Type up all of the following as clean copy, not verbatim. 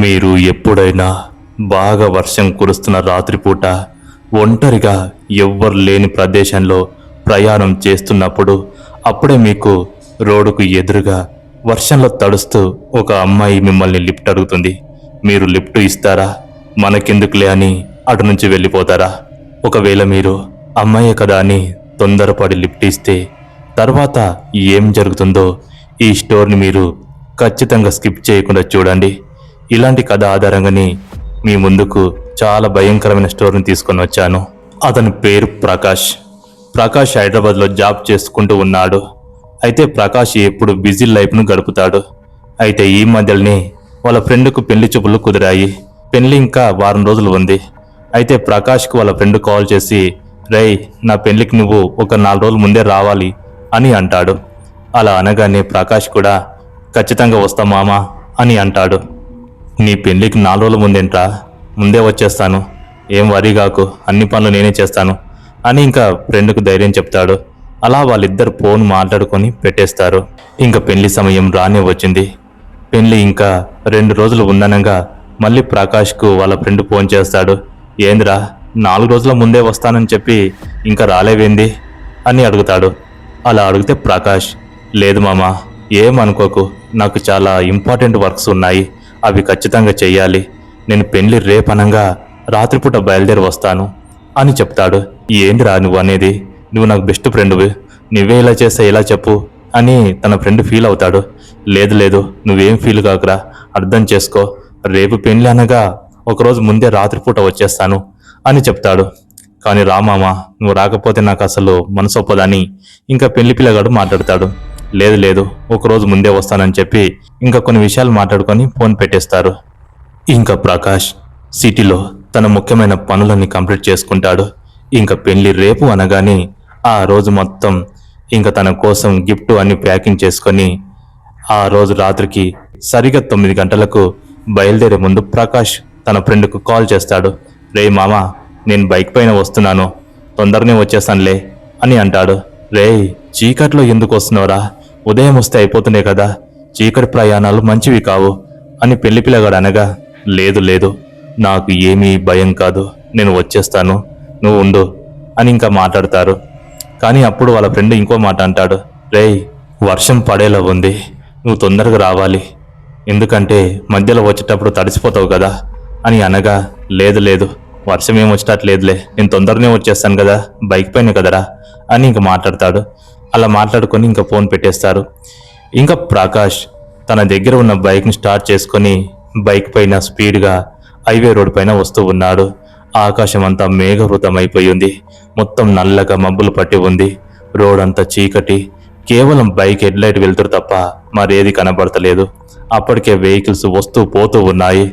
మీరు ఎప్పుడైనా బాగా వర్షం కురుస్తున్న రాత్రిపూట ఒంటరిగా ఎవ్వరు లేని ప్రదేశంలో ప్రయాణం చేస్తున్నప్పుడు అప్పుడే మీకు రోడ్డుకు ఎదురుగా వర్షంలో తడుస్తూ ఒక అమ్మాయి మిమ్మల్ని లిఫ్ట్ అడుగుతుంది. మీరు లిఫ్ట్ ఇస్తారా? మనకెందుకులే అని అటు నుంచి వెళ్ళిపోతారా? ఒకవేళ మీరు అమ్మాయే కదా అని తొందరపడి లిఫ్ట్ ఇస్తే తర్వాత ఏం జరుగుతుందో ఈ స్టోరీని మీరు ఖచ్చితంగా స్కిప్ చేయకుండా చూడండి. ఇలాంటి కథ ఆధారంగానే మీ ముందుకు చాలా భయంకరమైన స్టోరీని తీసుకొని వచ్చాను. అతని పేరు ప్రకాష్. ప్రకాష్ హైదరాబాద్లో జాబ్ చేసుకుంటూ ఉన్నాడు. అయితే ప్రకాష్ ఎప్పుడు బిజీ లైఫ్ను గడుపుతాడు. అయితే ఈ మధ్యలోనే వాళ్ళ ఫ్రెండ్కు పెళ్లి చూపులు కుదిరాయి. పెళ్లి ఇంకా వారం రోజులు ఉంది. అయితే ప్రకాష్కు వాళ్ళ ఫ్రెండ్ కాల్ చేసి, రేయ్, నా పెళ్లికి నువ్వు ఒక 4 రోజుల ముందే రావాలి అని అంటాడు. అలా అనగానే ప్రకాష్ కూడా ఖచ్చితంగా వస్తా మామా అని అంటాడు. నీ పెళ్లికి 4 రోజుల ముందేంట్రా? ముందే వచ్చేస్తాను, ఏం వరీ కాకు, అన్ని పనులు నేనే చేస్తాను అని ఇంకా ఫ్రెండ్కు ధైర్యం చెప్తాడు. అలా వాళ్ళిద్దరు ఫోన్ మాట్లాడుకొని పెట్టేస్తారు. ఇంకా పెళ్లి సమయం రానే వచ్చింది. పెళ్లి ఇంకా 2 రోజులు ఉందనగా మళ్ళీ ప్రకాష్కు వాళ్ళ ఫ్రెండ్ ఫోన్ చేస్తాడు. ఏందిరా, 4 రోజుల ముందే వస్తానని చెప్పి ఇంకా రాలేవేంది అని అడుగుతాడు. అలా అడిగితే ప్రకాష్, లేదు మామా, ఏమనుకోకు, నాకు చాలా ఇంపార్టెంట్ వర్క్స్ ఉన్నాయి, అవి ఖచ్చితంగా చెయ్యాలి. నేను పెళ్లి రేపనంగా రాత్రిపూట బయలుదేరి వస్తాను అని చెప్తాడు. ఏందిరా నువ్వు అనేది? నువ్వు నాకు బెస్ట్ ఫ్రెండ్వి, నువ్వే ఇలా చేస్తే ఎలా చెప్పు అని తన ఫ్రెండ్ ఫీల్ అవుతాడు. లేదు లేదు, నువ్వేం ఫీల్ కాకురా, అర్థం చేసుకో, రేపు పెళ్లి అనగా ఒకరోజు ముందే రాత్రిపూట వచ్చేస్తాను అని చెప్తాడు. కానీ రామామా, నువ్వు రాకపోతే నాకు అసలు మనసు ఒప్పదని ఇంకా పెళ్లి పిల్లగాడు మాట్లాడతాడు. లేదు లేదు, ఒకరోజు ముందే వస్తానని చెప్పి ఇంకా కొన్ని విషయాలు మాట్లాడుకొని ఫోన్ పెట్టేస్తారు. ఇంకా ప్రకాష్ సిటీలో తన ముఖ్యమైన పనులన్నీ కంప్లీట్ చేసుకుంటాడు. ఇంకా పెళ్లి రేపు అనగానే ఆ రోజు మొత్తం ఇంకా తన కోసం గిఫ్ట్ అన్ని ప్యాకింగ్ చేసుకొని ఆ రోజు రాత్రికి సరిగ్గా 9 గంటలకు బయలుదేరే ముందు ప్రకాష్ తన ఫ్రెండ్కు కాల్ చేస్తాడు. రే మామా, నేను బైక్ పైన వస్తున్నాను, తొందరనే వచ్చేస్తానులే అని అంటాడు. రేయ్, చీకట్లో ఎందుకు వస్తున్నావురా? ఉదయం వస్తే అయిపోతున్నాయి కదా, చీకటి ప్రయాణాలు మంచివి కావు అని పెళ్లి పిల్లగాడు అనగా, లేదు లేదు, నాకు ఏమీ భయం కాదు, నేను వచ్చేస్తాను, నువ్వు ఉండు అని ఇంకా మాట్లాడతారు. కానీ అప్పుడు వాళ్ళ ఫ్రెండ్ ఇంకో మాట అంటాడు. రేయ్, వర్షం పడేలా ఉంది, నువ్వు తొందరగా రావాలి, ఎందుకంటే మధ్యలో వచ్చేటప్పుడు తడిసిపోతావు కదా అని అనగా, లేదు లేదు, వర్షం ఏం వచ్చేటట్లేదులే, నేను తొందరనే వచ్చేస్తాను కదా, బైక్ పైన కదరా అని ఇంకా మాట్లాడతాడు. అలా మాట్లాడుకొని ఇంకా ఫోన్ పెట్టేస్తారు. ఇంకా ప్రకాష్ తన దగ్గర ఉన్న బైక్ని స్టార్ట్ చేసుకొని బైక్ పైన స్పీడ్గా హైవే రోడ్ పైన వస్తూ ఉన్నాడు. ఆకాశం అంతా మేఘవృతం అయిపోయింది. మొత్తం నల్లగా మబ్బులు పట్టి ఉంది. రోడ్ అంతా చీకటి, కేవలం బైక్ హెడ్లైట్ వెళ్తురు తప్ప మరేది కనబడతలేదు. అప్పటికే వెహికల్స్ వస్తూ పోతూ ఉన్నాయి.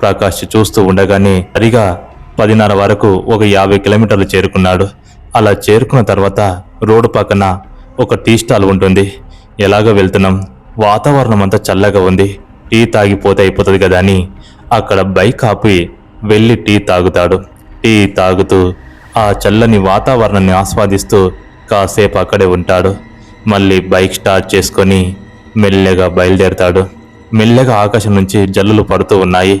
ప్రకాష్ చూస్తూ ఉండగానే సరిగా 10:30 వరకు ఒక 50 కిలోమీటర్లు చేరుకున్నాడు. అలా చేరుకున్న తర్వాత రోడ్డు పక్కన ఒక టీ స్టాల్ ఉంటుంది. ఎలాగో వెళ్తున్నాం, వాతావరణం అంతా చల్లగా ఉంది, టీ తాగిపోతే అయిపోతుంది కదా అని అక్కడ బైక్ ఆపి వెళ్ళి టీ తాగుతాడు. టీ తాగుతూ ఆ చల్లని వాతావరణాన్ని ఆస్వాదిస్తూ కాసేపు అక్కడే ఉంటాడు. మళ్ళీ బైక్ స్టార్ట్ చేసుకొని మెల్లగా బయలుదేరతాడు. మెల్లగా ఆకాశం నుంచి జల్లులు పడుతూ ఉన్నాయి.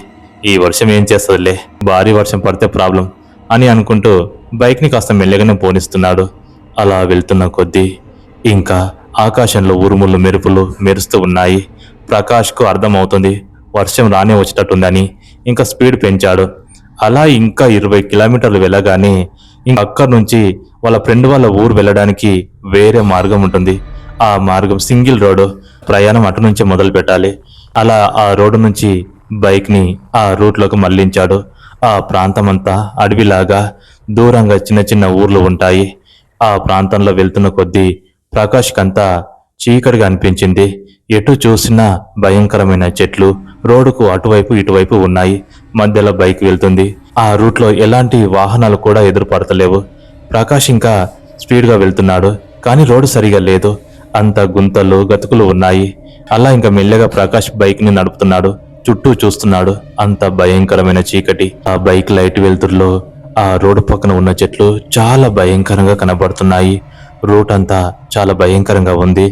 ఈ వర్షం ఏం చేస్తుందిలే, భారీ వర్షం పడితే ప్రాబ్లం అని అనుకుంటూ బైక్ని కాస్త మెల్లగానే పోనిస్తున్నాడు. అలా వెళ్తున్న కొద్దీ ఇంకా ఆకాశంలో ఉరుములు మెరుపులు మెరుస్తూ ఉన్నాయి. ప్రకాష్కు అర్థమవుతుంది వర్షం రానే వచ్చేటట్టుందని ఇంకా స్పీడ్ పెంచాడు. అలా ఇంకా 20 కిలోమీటర్లు వెళ్ళగానే ఇంకా అక్కడి నుంచి వాళ్ళ ఫ్రెండ్ వాళ్ళ ఊరు వెళ్ళడానికి వేరే మార్గం ఉంటుంది. ఆ మార్గం సింగిల్ రోడ్డు, ప్రయాణం అటు నుంచే మొదలు పెట్టాలి. అలా ఆ రోడ్డు నుంచి బైక్ని ఆ రూట్లోకి మళ్లించాడు. ఆ ప్రాంతం అంతా అడవిలాగా దూరంగా చిన్న చిన్న ఊర్లు ఉంటాయి. ఆ ప్రాంతంలో వెళ్తున్న కొద్దీ ప్రకాష్కంతా చీకటిగా అనిపించింది. ఎటు చూసినా భయంకరమైన చెట్లు, రోడ్డుకు అటువైపు ఇటువైపు ఉన్నాయి. మధ్యలో బైక్ వెళ్తుంది. ఆ రూట్లో ఎలాంటి వాహనాలు కూడా ఎదురుపడతలేవు. ప్రకాష్ ఇంకా స్పీడ్గా వెళ్తున్నాడు, కానీ రోడ్డు సరిగా లేదు, అంత గుంతలు గతుకులు ఉన్నాయి. అలా ఇంకా మెల్లగా ప్రకాష్ బైక్ని నడుపుతున్నాడు. చుట్టూ చూస్తున్నాడు, అంత భయంకరమైన చీకటి. ఆ బైక్ లైట్ వెలుతురులో ఆ రోడ్డు పక్కన ఉన్న చెట్లు చాలా భయంకరంగా కనబడుతున్నాయి. రూట్ అంతా చాలా భయంకరంగా ఉంది.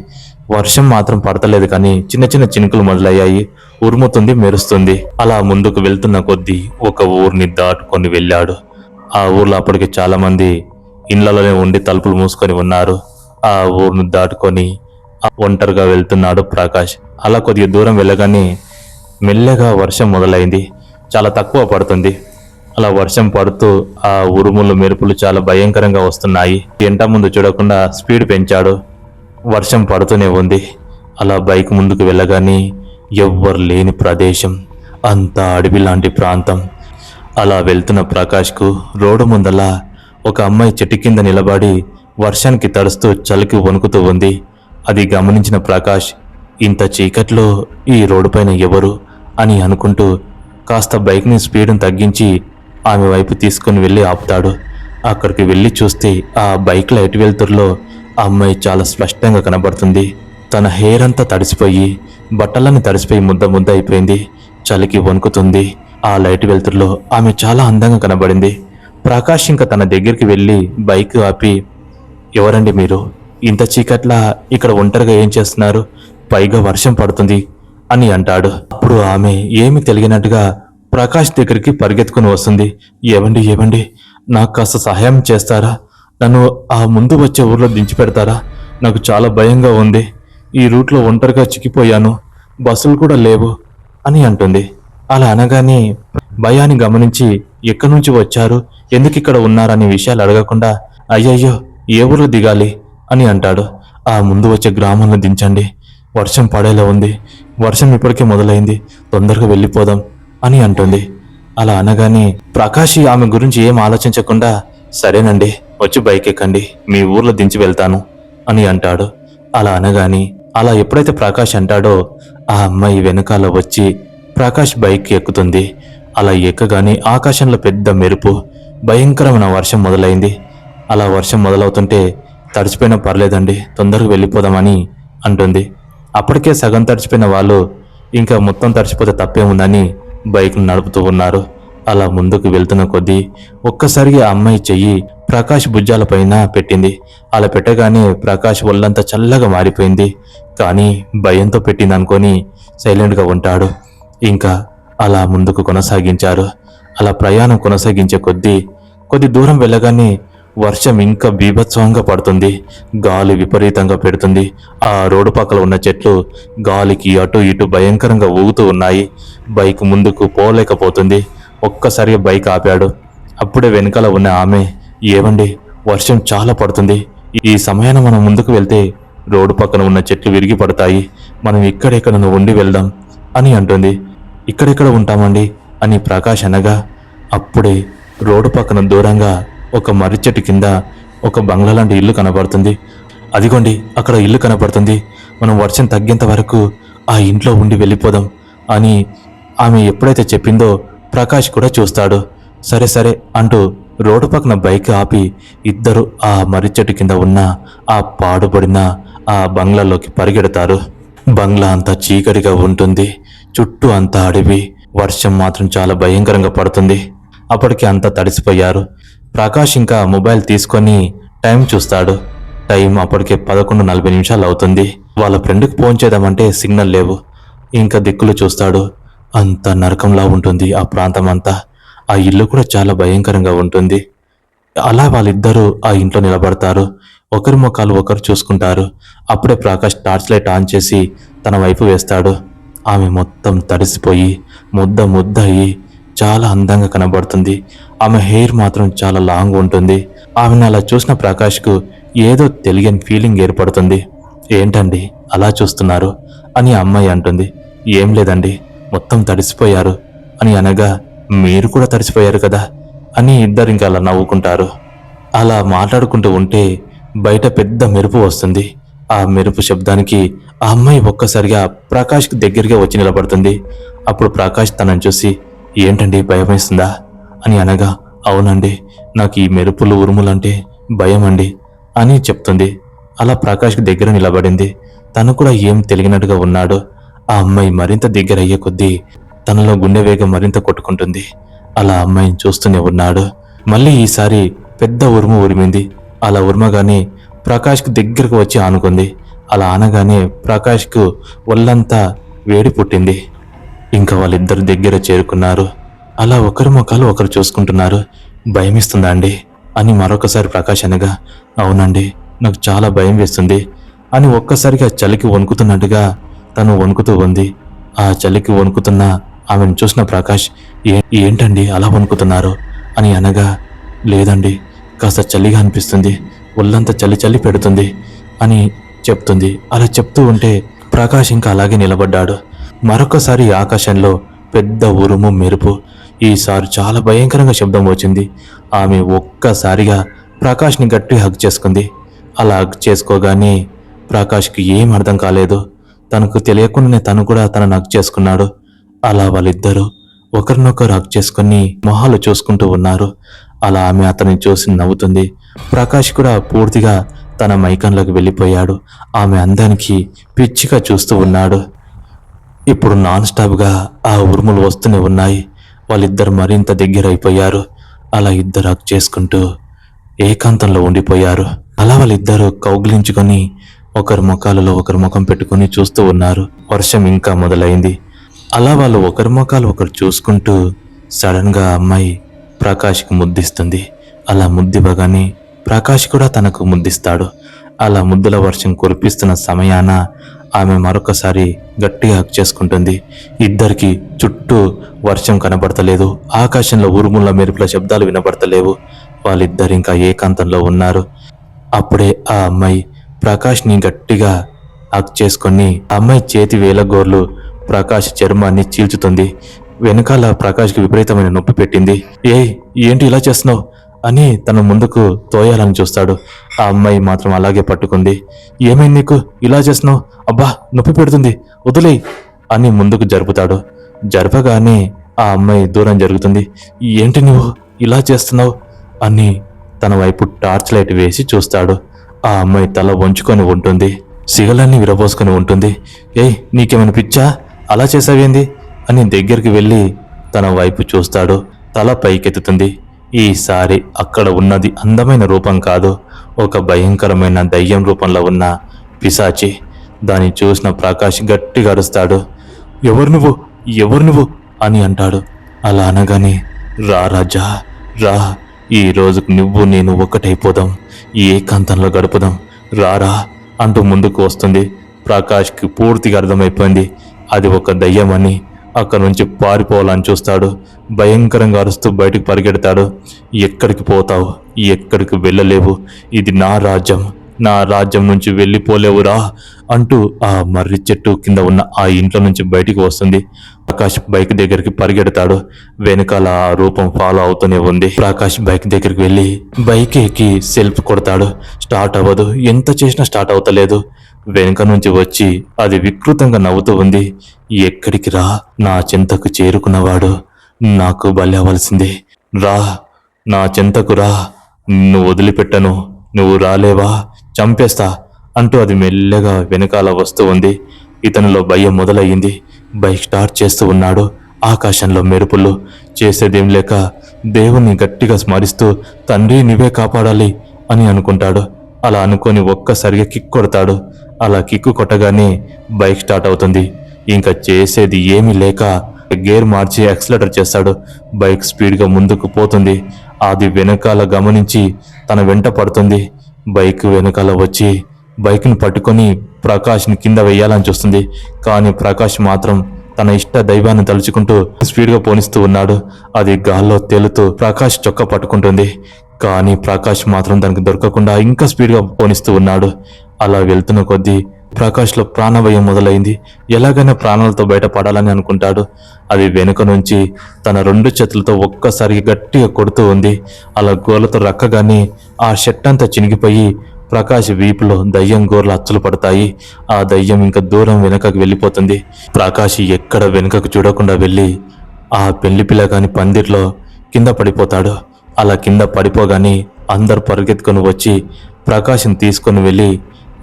వర్షం మాత్రం పడతలేదు కానీ చిన్న చిన్న చినుకులు మొదలయ్యాయి. ఉరుముతుంది, మెరుస్తుంది. అలా ముందుకు వెళ్తున్న కొద్దీ ఒక ఊరిని దాటుకొని వెళ్ళాడు. ఆ ఊర్లో అప్పటికి చాలా మంది ఇళ్లలోనే ఉండి తలుపులు మూసుకొని ఉన్నారు. ఆ ఊరిని దాటుకొని ఒంటరిగా వెళ్తున్నాడు ప్రకాష్. అలా కొద్దిగా దూరం వెళ్ళగానే మెల్లగా వర్షం మొదలైంది. చాలా తక్కువ పడుతుంది. అలా వర్షం పడుతూ ఆ ఉరుములు మెరుపులు చాలా భయంకరంగా వస్తున్నాయి. ఎంట ముందు చూడకుండా స్పీడ్ పెంచాడు. వర్షం పడుతూనే ఉంది. అలా బైక్ ముందుకు వెళ్ళగానే ఎవ్వరు లేని ప్రదేశం, అంతా అడవి లాంటి ప్రాంతం. అలా వెళ్తున్న ప్రకాష్కు రోడ్డు ముందల ఒక అమ్మాయి చెట్టు కింద నిలబడి వర్షానికి తడుస్తూ చలికి వణుకుతూ ఉంది. అది గమనించిన ప్రకాష్ ఇంత చీకట్లో ఈ రోడ్డు పైన ఎవరు అని అనుకుంటూ కాస్త బైక్ని స్పీడ్ని తగ్గించి ఆమె వైపు తీసుకుని వెళ్ళి ఆపుతాడు. అక్కడికి వెళ్ళి చూస్తే ఆ బైక్ లైట్ వెలుతురులో ఆ అమ్మాయి చాలా స్పష్టంగా కనబడుతుంది. తన హెయిర్ అంతా తడిసిపోయి బట్టలన్నీ తడిసిపోయి ముద్ద ముద్ద అయిపోయింది. చలికి వణుకుతుంది. ఆ లైట్ వెలుతురులో ఆమె చాలా అందంగా కనబడింది. ప్రకాష్ ఇంకా తన దగ్గరికి వెళ్ళి బైక్ ఆపి, ఎవరండి మీరు? ఇంత చీకట్లా ఇక్కడ ఒంటరిగా ఏం చేస్తున్నారు? పైగా వర్షం పడుతుంది అని అంటాడు. అప్పుడు ఆమె ఏమి తెలియనట్టుగా ప్రకాష్ దగ్గరికి పరిగెత్తుకుని వస్తుంది. ఏవండి ఏవండి, నాకు కాస్త సహాయం చేస్తారా? నన్ను ఆ ముందు వచ్చే ఊర్లో దించి పెడతారా? నాకు చాలా భయంగా ఉంది. ఈ రూట్లో ఒంటరిగా చిక్కిపోయాను. బస్సులు కూడా లేవు అని అంటుంది. అలా అనగానే భయాన్ని గమనించి ఎక్కడి నుంచి వచ్చారు, ఎందుకు ఇక్కడ ఉన్నారనే విషయాలు అడగకుండా అయ్యయ్యో ఏ ఊర్లో దిగాలి అని అంటాడు. ఆ ముందు వచ్చే గ్రామంలో దించండి. వర్షం పడేలా ఉంది. వర్షం ఇప్పటికే మొదలైంది. తొందరగా వెళ్ళిపోదాం అని అంటుంది. అలా అనగానే ప్రకాష్ ఆమె గురించి ఏం ఆలోచించకుండా సరేనండి, వచ్చి బైక్ ఎక్కండి, మీ ఊర్లో దించి వెళ్తాను అని అంటాడు. అలా అనగాని అలా ఎప్పుడైతే ప్రకాష్ అంటాడో ఆ అమ్మాయి వెనకాల వచ్చి ప్రకాష్ బైక్ ఎక్కుతుంది. అలా ఎక్కగానే ఆకాశంలో పెద్ద మెరుపు, భయంకరమైన వర్షం మొదలైంది. అలా వర్షం మొదలవుతుంటే తడిచిపోయినా పర్లేదండి, తొందరగా వెళ్ళిపోదామని అంటుంది. అప్పటికే సగం తడిచిపోయిన వాళ్ళు ఇంకా మొత్తం తడిచిపోతే తప్పేముందని బైక్ను నడుపుతూ ఉన్నారు. అలా ముందుకు వెళ్తున్న కొద్దీ ఒక్కసారిగా ఆ అమ్మాయి చెయ్యి ప్రకాష్ భుజాలపైన పెట్టింది. అలా పెట్టగానే ప్రకాష్ ఒళ్ళంతా చల్లగా మారిపోయింది. కానీ భయంతో పెట్టింది అనుకొని సైలెంట్గా ఉంటాడు. ఇంకా అలా ముందుకు కొనసాగించారు. అలా ప్రయాణం కొనసాగించే కొద్ది దూరం వెళ్ళగానే వర్షం ఇంకా బీభత్సంగా పడుతుంది. గాలి విపరీతంగా పెడుతుంది. ఆ రోడ్డు పక్కల ఉన్న చెట్లు గాలికి అటు ఇటు భయంకరంగా ఊగుతూ ఉన్నాయి. బైక్ ముందుకు పోలేకపోతుంది. ఒక్కసారిగా బైక్ ఆపాడు. అప్పుడే వెనకాల ఉన్న ఆమె, ఏవండి వర్షం చాలా పడుతుంది, ఈ సమయాన మనం ముందుకు వెళ్తే రోడ్డు పక్కన ఉన్న చెట్లు విరిగి పడతాయి, మనం ఇక్కడెక్కడ ఉండి వెళ్దాం అని అంటుంది. ఇక్కడెక్కడ ఉంటామండి అని ప్రకాష్ అనగా అప్పుడే రోడ్డు పక్కన దూరంగా ఒక మర్రి చెట్టు కింద ఒక బంగ్లా లాంటి ఇల్లు కనబడుతుంది. అదిగోండి అక్కడ ఇల్లు కనబడుతుంది, మనం వర్షం తగ్గేంత వరకు ఆ ఇంట్లో ఉండి వెళ్ళిపోదాం అని ఆమె ఎప్పుడైతే చెప్పిందో ప్రకాష్ కూడా చూస్తాడు. సరే సరే అంటూ రోడ్డు పక్కన బైక్ ఆపి ఇద్దరు ఆ మర్రి చెట్టు కింద ఉన్న ఆ పాడుపడిన ఆ బంగ్లాలోకి పరిగెడతారు. బంగ్లా అంతా చీకటిగా ఉంటుంది. చుట్టూ అంతా అడవి. వర్షం మాత్రం చాలా భయంకరంగా పడుతుంది. అప్పటికి అంతా తడిసిపోయారు. ప్రకాష్ ఇంకా మొబైల్ తీసుకొని టైం చూస్తాడు. టైం అప్పటికే 11:40 అవుతుంది. వాళ్ళ ఫ్రెండ్కి ఫోన్ చేద్దామంటే సిగ్నల్ లేవు. ఇంకా దిక్కులు చూస్తాడు. అంత నరకంలా ఉంటుంది ఆ ప్రాంతం అంతా. ఆ ఇల్లు కూడా చాలా భయంకరంగా ఉంటుంది. అలా వాళ్ళిద్దరూ ఆ ఇంట్లో నిలబడతారు. ఒకరి ముఖాలు ఒకరు చూసుకుంటారు. అప్పుడే ప్రకాష్ టార్చ్ లైట్ ఆన్ చేసి తన వైపు వేస్తాడు. ఆమె మొత్తం తడిసిపోయి ముద్ద అయ్యి చాలా అందంగా కనబడుతుంది. ఆమె హెయిర్ మాత్రం చాలా లాంగ్ ఉంటుంది. ఆమెను అలా చూసిన ప్రకాష్కు ఏదో తెలియని ఫీలింగ్ ఏర్పడుతుంది. ఏంటండి అలా చూస్తున్నారు అని అమ్మాయి అంటుంది. ఏం లేదండి, మొత్తం తడిసిపోయారు అని అనగా మీరు కూడా తడిసిపోయారు కదా అని ఇద్దరు ఇంకా అలా నవ్వుకుంటారు. అలా మాట్లాడుకుంటూ ఉంటే బయట పెద్ద మెరుపు వస్తుంది. ఆ మెరుపు శబ్దానికి ఆ అమ్మాయి ఒక్కసారిగా ప్రకాష్కి దగ్గరగా వచ్చి నిలబడుతుంది. అప్పుడు ప్రకాష్ తనని చూసి, ఏంటండి భయమేస్తుందా అని అనగా, అవునండి, నాకు ఈ మెరుపులు ఉరుములంటే భయం అండి అని చెప్తుంది. అలా ప్రకాష్కి దగ్గర నిలబడింది. తను కూడా ఏం తెలియనట్టుగా ఉన్నాడు. ఆ అమ్మాయి మరింత దగ్గర అయ్యే కొద్దీ తనలో గుండె వేగం మరింత కొట్టుకుంటుంది. అలా అమ్మాయిని చూస్తూనే ఉన్నాడు. మళ్ళీ ఈసారి పెద్ద ఉరుము ఉరిమింది. అలా ఉరుమగానే ప్రకాష్కి దగ్గరకు వచ్చి ఆనుకుంది. అలా అనగానే ప్రకాష్కు ఒళ్ళంతా వేడి పుట్టింది. ఇంకా వాళ్ళిద్దరు దగ్గర చేరుకున్నారు. అలా ఒకరి ముఖాలు ఒకరు చూసుకుంటున్నారు. భయమిస్తుందా అండి అని మరొకసారి ప్రకాష్ అనగా, అవునండి నాకు చాలా భయం వేస్తుంది అని ఒక్కసారిగా చలికి వణుకుతున్నట్టుగా తను వణుకుతూ ఉంది. ఆ చలికి వణుకుతున్న ఆమెను చూసిన ప్రకాష్, ఏంటండి అలా వణుకుతున్నారు అని అనగా, లేదండి కాస్త చలిగా అనిపిస్తుంది, ఒళ్ళంతా చలి చలి పెడుతుంది అని చెప్తుంది. అలా చెప్తూ ఉంటే ప్రకాష్ ఇంకా అలాగే నిలబడ్డాడు. మరొకసారి ఆకాశంలో పెద్ద ఉరుము మెరుపు. ఈసారి చాలా భయంకరంగా శబ్దం వచ్చింది. ఆమె ఒక్కసారిగా ప్రకాష్ని గట్టి హగ్ చేసుకుంది. అలా హగ్ చేసుకోగానే ప్రకాష్కి ఏం అర్థం కాలేదు. తనకు తెలియకుండానే తను కూడా తనను హగ్ చేసుకున్నాడు. అలా వాళ్ళిద్దరూ ఒకరినొకరు హగ్ చేసుకుని మొహాలు చూసుకుంటూ ఉన్నారు. అలా ఆమె అతన్ని చూసి నవ్వుతుంది. ప్రకాష్ కూడా పూర్తిగా తన మైకంలోకి వెళ్ళిపోయాడు. ఆమె అందానికి పిచ్చిగా చూస్తూ ఉన్నాడు. ఇప్పుడు నాన్ స్టాప్గా ఆ ఉరుములు వస్తూనే ఉన్నాయి. వాళ్ళిద్దరు మరింత దగ్గర అయిపోయారు. అలా ఇద్దరు హగ్ చేసుకుంటూ ఏకాంతంలో ఉండిపోయారు. అలా వాళ్ళిద్దరూ కౌగిలించుకొని ఒకరి ముఖాలలో ఒకరి ముఖం పెట్టుకుని చూస్తూ ఉన్నారు. వర్షం ఇంకా మొదలైంది. అలా వాళ్ళు ఒకరి ముఖాలు ఒకరు చూసుకుంటూ సడన్గా అమ్మాయి ప్రకాష్కి ముద్దిస్తుంది. అలా ముద్దివ్వగానే ప్రకాష్ కూడా తనకు ముద్దిస్తాడు. అలా ముద్దుల వర్షం కురిపిస్తున్న సమయాన ఆమె మరొకసారి గట్టిగా హక్ చేసుకుంటుంది. ఇద్దరికి చుట్టూ వర్షం కనబడతలేదు. ఆకాశంలో ఉరుముల మెరుపుల శబ్దాలు వినబడతలేవు. వాళ్ళిద్దరు ఇంకా ఏకాంతంలో ఉన్నారు. అప్పుడే ఆ అమ్మాయి ప్రకాష్ని గట్టిగా హక్ చేసుకొని అమ్మాయి చేతి వేలగోర్లు ప్రకాష్ చర్మాన్ని చీల్చుతుంది. వెనకాల ప్రకాష్కి విపరీతమైన నొప్పి పెట్టింది. ఏంటి ఇలా చేస్తున్నావు అని తన ముందుకు తోయాలని చూస్తాడు. ఆ అమ్మాయి మాత్రం అలాగే పట్టుకుంది. ఏమైంది నీకు, ఇలా చేస్తున్నావు, అబ్బా నొప్పి పెడుతుంది, వదిలేయ్ అని ముందుకు జరుపుతాడు. జరపగానే ఆ అమ్మాయి దూరం జరుగుతుంది. ఏంటి నువ్వు ఇలా చేస్తున్నావు అని తన వైపు టార్చ్ లైట్ వేసి చూస్తాడు. ఆ అమ్మాయి తల వంచుకొని ఉంటుంది, సిగలన్నీ విరబోసుకొని ఉంటుంది. నీకేమైనా పిచ్చా, అలా చేసావేంది అని దగ్గరికి వెళ్ళి తన వైపు చూస్తాడు. తల పైకెత్తుతుంది. ఈసారి అక్కడ ఉన్నది అందమైన రూపం కాదు, ఒక భయంకరమైన దయ్యం రూపంలో ఉన్న పిశాచి. దాన్ని చూసిన ప్రకాష్ గట్టిగా అరుస్తాడు. ఎవరు నువ్వు అని అంటాడు. అలా అనగానే, రా రాజా రా, ఈ రోజుకు నువ్వు నేను ఒకటైపోదాం, ఏకాంతంలో గడుపుదాం, రారా అంటూ ముందుకు వస్తుంది. ప్రకాష్కి పూర్తిగా అర్థమైపోయింది అది ఒక దయ్యమని. అక్కడి నుంచి పారిపోవాలని చూస్తాడు. భయంకరంగా అరుస్తూ బయటకు పరిగెడతాడు. ఎక్కడికి పోతావు, ఎక్కడికి వెళ్ళలేవు, ఇది నా రాజ్యం, నా రాజ్యం నుంచి వెళ్ళిపోలేవురా అంటూ ఆ మర్రి చెట్టు కింద ఉన్న ఆ ఇంట్లో నుంచి బయటికి వస్తుంది. ప్రకాష్ బైక్ దగ్గరికి పరిగెడతాడు. వెనకాల ఆ రూపం ఫాలో అవుతూనే ఉంది. ప్రకాష్ బైక్ దగ్గరికి వెళ్ళి బైక్ ఎక్కి సెల్ఫ్ కొడతాడు. స్టార్ట్ అవ్వదు. ఎంత చేసినా స్టార్ట్ అవుతలేదు. వెనుక నుంచి వచ్చి అది వికృతంగా నవ్వుతూ ఉంది. ఎక్కడికి రా, నా చెంతకు చేరుకున్నవాడు నాకు బలి అవ్వాల్సిందే, రా నా చెంతకు రా, నిన్ను వదిలిపెట్టను, నువ్వు రాలేవా చంపేస్తా అంటూ అది మెల్లగా వెనకాల వస్తూ ఉంది. ఇతనిలో భయం మొదలయ్యింది. బైక్ స్టార్ట్ చేస్తూ ఉన్నాడు. ఆకాశంలో మెరుపులు. చేసేదేం లేక దేవుణ్ణి గట్టిగా స్మరిస్తూ తండ్రి నీవే కాపాడాలి అని అనుకుంటాడు. అలా అనుకొని ఒక్కసారిగా కిక్ కొడతాడు. అలా కిక్కు కొట్టగానే బైక్ స్టార్ట్ అవుతుంది. ఇంకా చేసేది ఏమీ లేక గేర్ మార్చి యాక్సిలరేటర్ చేస్తాడు. బైక్ స్పీడ్గా ముందుకు పోతుంది. అది వెనకాల గమనించి తన వెంట పడుతుంది. బైక్ వెనకాల వచ్చి బైక్ని పట్టుకొని ప్రకాష్ని కింద వేయాలని చూస్తుంది. కానీ ప్రకాష్ మాత్రం తన ఇష్ట దైవాన్ని తలుచుకుంటూ స్పీడ్గా పోనిస్తూ ఉన్నాడు. అది గాల్లో తేలుతూ ప్రకాష్ చొక్కా పట్టుకుంటుంది. కానీ ప్రకాష్ మాత్రం దానికి దొరకకుండా ఇంకా స్పీడ్గా పోనిస్తూ ఉన్నాడు. అలా వెళ్తున్న కొద్దీ ప్రకాష్లో ప్రాణభయం మొదలైంది. ఎలాగైనా ప్రాణాలతో బయటపడాలని అనుకుంటాడు. అది వెనుక నుంచి తన 2 చేతులతో ఒక్కసారి గట్టిగా కొడుతూ ఉంది. అలా గోర్లతో రక్కగానే ఆ షర్ట్ అంతా చినిగిపోయి ప్రకాష్ వీపులో దయ్యం గోర్లు అచ్చులు పడతాయి. ఆ దయ్యం ఇంకా దూరం వెనుకకు వెళ్ళిపోతుంది. ప్రకాష్ ఎక్కడ వెనుకకు చూడకుండా వెళ్ళి ఆ పెళ్లి పిల్లగాని పందిర్లో కింద పడిపోతాడు. అలా కింద పడిపోగానే అందరు పరిగెత్తుకొని వచ్చి ప్రకాష్ని తీసుకొని వెళ్ళి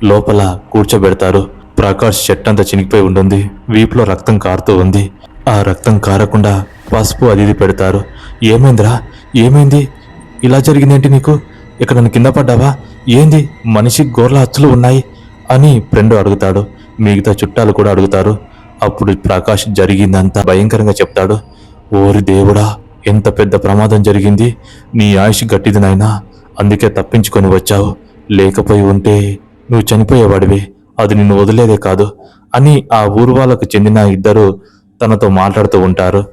లోపల కూర్చోబెడతారు. ప్రకాష్ షర్ట్ అంతా చినిగిపోయి ఉంటుంది. వీపులో రక్తం కారుతూ ఉంది. ఆ రక్తం కారకుండా పసుపు అది పెడతారు. ఏమైందిరా, ఏమైంది, ఇలా జరిగిందేంటి నీకు, ఇక్కడ నన్ను కింద పడ్డావా, ఏంది మనిషి గోర్ల అచ్చులు ఉన్నాయి అని ఫ్రెండ్ అడుగుతాడు. మిగతా చుట్టాలు కూడా అడుగుతారు. అప్పుడు ప్రకాష్ జరిగిందంతా భయంకరంగా చెప్తాడు. ఓరి దేవుడా, ఎంత పెద్ద ప్రమాదం జరిగింది. నీ ఆయుష్ గట్టిది నాయనా, అందుకే తప్పించుకొని వచ్చావు. లేకపోయి ఉంటే నువ్వు చనిపోయేవాడివి. అది నిన్ను వదిలేదే కాదు అని ఆ ఊరు వాళ్ళకు చెందిన ఇద్దరు తనతో మాట్లాడుతూ ఉంటారు.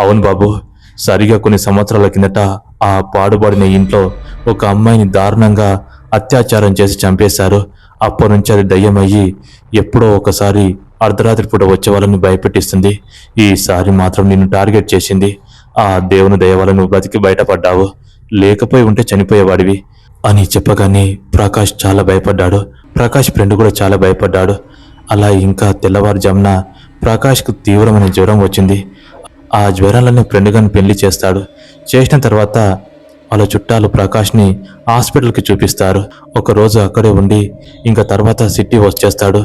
అవును బాబు, సరిగా కొన్ని సంవత్సరాల కిందట ఆ పాడుబడిన ఇంట్లో ఒక అమ్మాయిని దారుణంగా అత్యాచారం చేసి చంపేశారు. అప్పటి నుంచి అది దయ్యమయ్యి ఎప్పుడో ఒకసారి అర్ధరాత్రి పూట వచ్చే వాళ్ళని భయపెట్టిస్తుంది. ఈసారి మాత్రం నిన్ను టార్గెట్ చేసింది. ఆ దేవుని దయ వల్ల నువ్వు బ్రతికి బయటపడ్డావు. లేకపోయి ఉంటే చనిపోయేవాడివి అని చెప్పగానే ప్రకాష్ చాలా భయపడ్డాడు. ప్రకాష్ ఫ్రెండ్ కూడా చాలా భయపడ్డాడు. అలా ఇంకా తెల్లవారుజామున ప్రకాష్కు తీవ్రమైన జ్వరం వచ్చింది. ఆ జ్వరంలోనే ఫ్రెండ్ గారిని పెళ్లి చేస్తాడు. చేసిన తర్వాత వాళ్ళ చుట్టాలు ప్రకాష్ని హాస్పిటల్కి చూపిస్తారు. ఒకరోజు అక్కడే ఉండి ఇంకా తర్వాత సిటీ వచ్చేస్తాడు.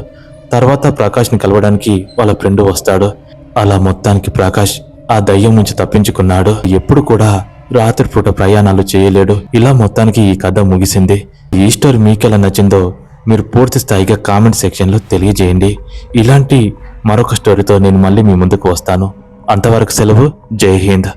తర్వాత ప్రకాష్ని కలవడానికి వాళ్ళ ఫ్రెండ్ వస్తాడు. అలా మొత్తానికి ప్రకాష్ ఆ దయ్యం నుంచి తప్పించుకున్నాడు. ఎప్పుడు కూడా రాత్రిపూట ప్రయాణాలు చేయలేడు. ఇలా మొత్తానికి ఈ కథ ముగిసింది. ఈ స్టోరీ మీకెలా నచ్చిందో మీరు పూర్తి స్థాయిగా కామెంట్ సెక్షన్లో తెలియజేయండి. ఇలాంటి మరొక స్టోరీతో నేను మళ్ళీ మీ ముందుకు వస్తాను. అంతవరకు సెలవు. జై హింద్.